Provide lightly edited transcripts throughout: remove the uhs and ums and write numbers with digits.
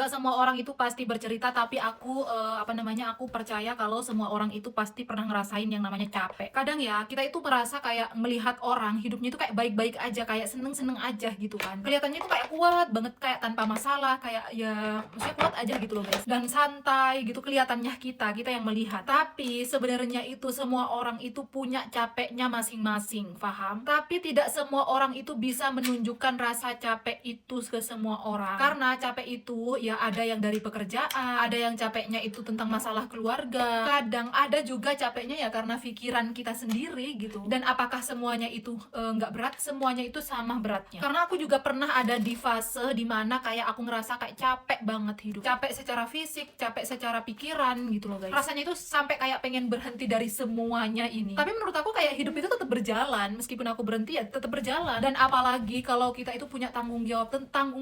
Nggak semua orang itu pasti bercerita, tapi aku, aku percaya kalau semua orang itu pasti pernah ngerasain yang namanya capek. Kadang ya, kita itu merasa kayak melihat orang hidupnya itu kayak baik-baik aja, kayak seneng-seneng aja gitu kan. Kelihatannya itu kayak kuat banget, kayak tanpa masalah, kayak ya maksudnya kuat aja gitu loh guys. Dan santai gitu kelihatannya kita yang melihat. Tapi sebenarnya itu semua orang itu punya capeknya masing-masing, paham? Tapi tidak semua orang itu bisa menunjukkan rasa capek itu ke semua orang. Karena capek itu ya ada yang dari pekerjaan, ada yang capeknya itu tentang masalah keluarga, kadang ada juga capeknya ya karena pikiran kita sendiri gitu. Dan apakah semuanya itu nggak berat? Semuanya itu sama beratnya. Karena aku juga pernah ada di fase dimana kayak aku ngerasa kayak capek banget hidup, capek secara fisik, capek secara pikiran gitu loh guys. Rasanya itu sampai kayak pengen berhenti dari semuanya ini. Tapi menurut aku kayak hidup itu tetap berjalan, meskipun aku berhenti ya tetap berjalan. Dan apalagi kalau kita itu punya tanggung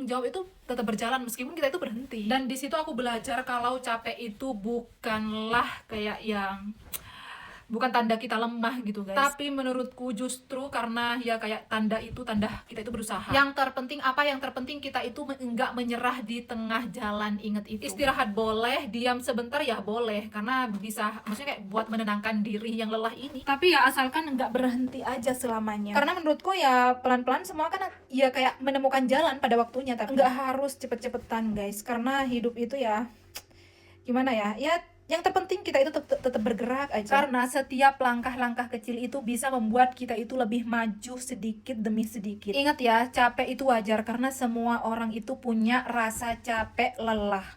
jawab itu tetap berjalan meskipun kita itu berhenti. Dan di situ aku belajar kalau capek itu bukanlah kayak yang bukan tanda kita lemah gitu guys, tapi menurutku justru karena ya kayak tanda kita itu berusaha. Yang terpenting apa? Yang terpenting kita itu enggak menyerah di tengah jalan. Inget itu, istirahat boleh, diam sebentar ya boleh, karena bisa maksudnya kayak buat menenangkan diri yang lelah ini, tapi ya asalkan enggak berhenti aja selamanya. Karena menurutku ya pelan-pelan semua kan ya kayak menemukan jalan pada waktunya, tapi enggak harus cepet-cepetan guys, karena hidup itu ya gimana ya, yang terpenting kita itu tetap bergerak aja. Karena setiap langkah-langkah kecil itu bisa membuat kita itu lebih maju sedikit demi sedikit. Ingat ya, capek itu wajar karena semua orang itu punya rasa capek, lelah.